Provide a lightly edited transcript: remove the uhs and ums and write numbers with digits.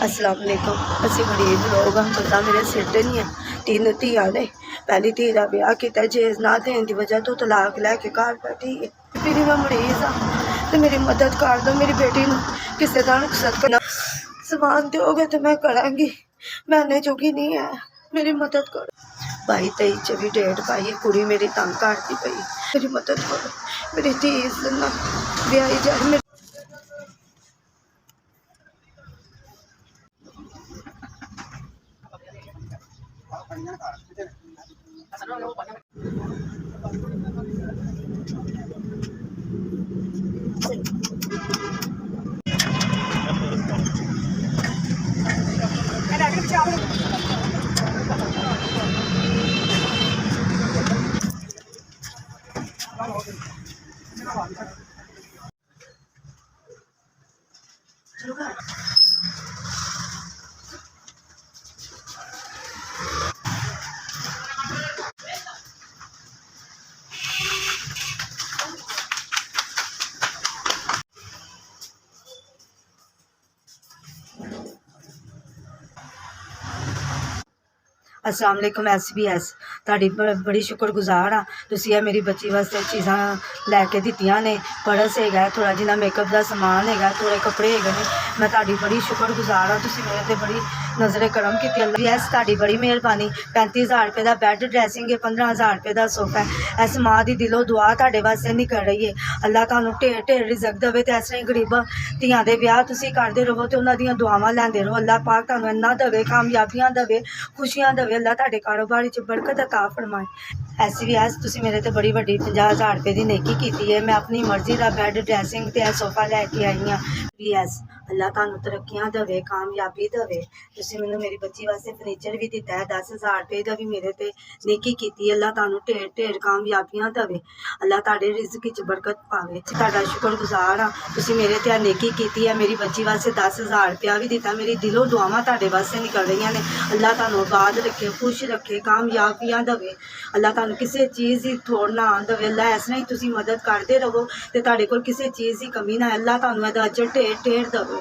अस्सलाम वालेकुम। असी गरीब लोग हाँ, पता मेरे सिर ते नहीं है। 3 धियां ने, पहली धी का ब्याह किया, जेज ना देने की वजह तो तलाक लैके घर बैठी है। फिर मैं मरीज हाँ तो मेरी मदद कर दो, मेरी बेटी किसी का नुकसान करना समान दोगे तो मैं कराँगी, मैंने जोगी नहीं है, मेरी मदद करो। 22-23 च भी डेट पाई है, कुड़ी मेरी तंग करती पई, मेरी मदद करो, मेरी धी ब्याही जाए। अस्सलाम वालेकुम। SBS ਤੁਹਾਡੀ बड़ी शुक्रगुजार हाँ, तुसीं ਇਹ ਮੇਰੀ ਬੱਚੀ वास्ते चीज़ां लैके दित्तियां ने, पर्स हैगा, थोड़ा जिन्ना मेकअप का समान हैगा, थोड़े कपड़े हैगे ने, मैं ਤੁਹਾਡੀ बड़ी शुक्रगुजार हाँ, तुसीं मेरे ते बड़ी नज़रे करम की। SBS ਤੁਹਾਡੀ बड़ी मेहरबानी। 35,000 रुपये का बैड ड्रैसिंग है, 15,000 रुपये का सोफा है। इस माँ की दिलों दुआ ਤੁਹਾਡੇ वास्ते नहीं कर रही है। अल्लाह ਤੁਹਾਨੂੰ ढेर ढेर रिज़क देवे ते इस तरह गरीब ਧੀਆਂ ਦੇ ਵਿਆਹ ਤੁਸੀਂ ਕਰਦੇ ਰਹੋ ਤੇ ਉਹਨਾਂ ਦੀਆਂ ਦੁਆਵਾਂ ਲੈਂਦੇ ਰਹੋ। अल्लाह पाक ਤੁਹਾਨੂੰ ਇੰਨਾ ਦੇਵੇ, कामयाबियां देवे, खुशियां देवे। अल्लाह ਤੁਹਾਡੇ ਕਾਰੋਬਾਰ ਵਿੱਚ बरकत अता फरमाए। SBS ਤੁਸੀਂ ਮੇਰੇ ਤੇ बड़ी ਵੱਡੀ 50,000 रुपये की नेकी की है। मैं अपनी मर्जी का बैड ड्रैसिंग ते सोफा लैके आई हाँ। SBS अल्लाह ਤੁਹਾਨੂੰ तरक्कियां देवे, कामयाबी देवे। तुसीं मैनूं मेरी बच्ची वास्ते फर्नीचर भी दिता है, 10,000 रुपये का भी मेरे ते नेकी की। अल्लाह ਤੁਹਾਨੂੰ ढेर ढेर कामयाबियां देवे, अल्लाह ਤੁਹਾਡੇ रिज़्क ਵਿੱਚ बरकत पावे। ਤੁਹਾਡਾ शुक्रगुजार हाँ, तुसीं मेरे ते नेकी की है। मेरी बच्ची वास्ते 10,000 रुपया भी दिता। मेरी दिलों दुआवां ਤੁਹਾਡੇ वास्ते निकल रही ने। अल्लाह ਤੁਹਾਨੂੰ आबाद रखे, खुश रखे, कामयाबियां देवे। अल्लाह ਤੁਹਾਨੂੰ किसी चीज़ की थोड़ ना देवे। अल्लाह इस तरह ही तुसीं मदद करते रहो तो ਤੁਹਾਡੇ कोल किसी चीज़ की कमी ना। अल्लाह ਤੁਹਾਨੂੰ ਇਹਦਾ अजर ढेर ढेर देवे।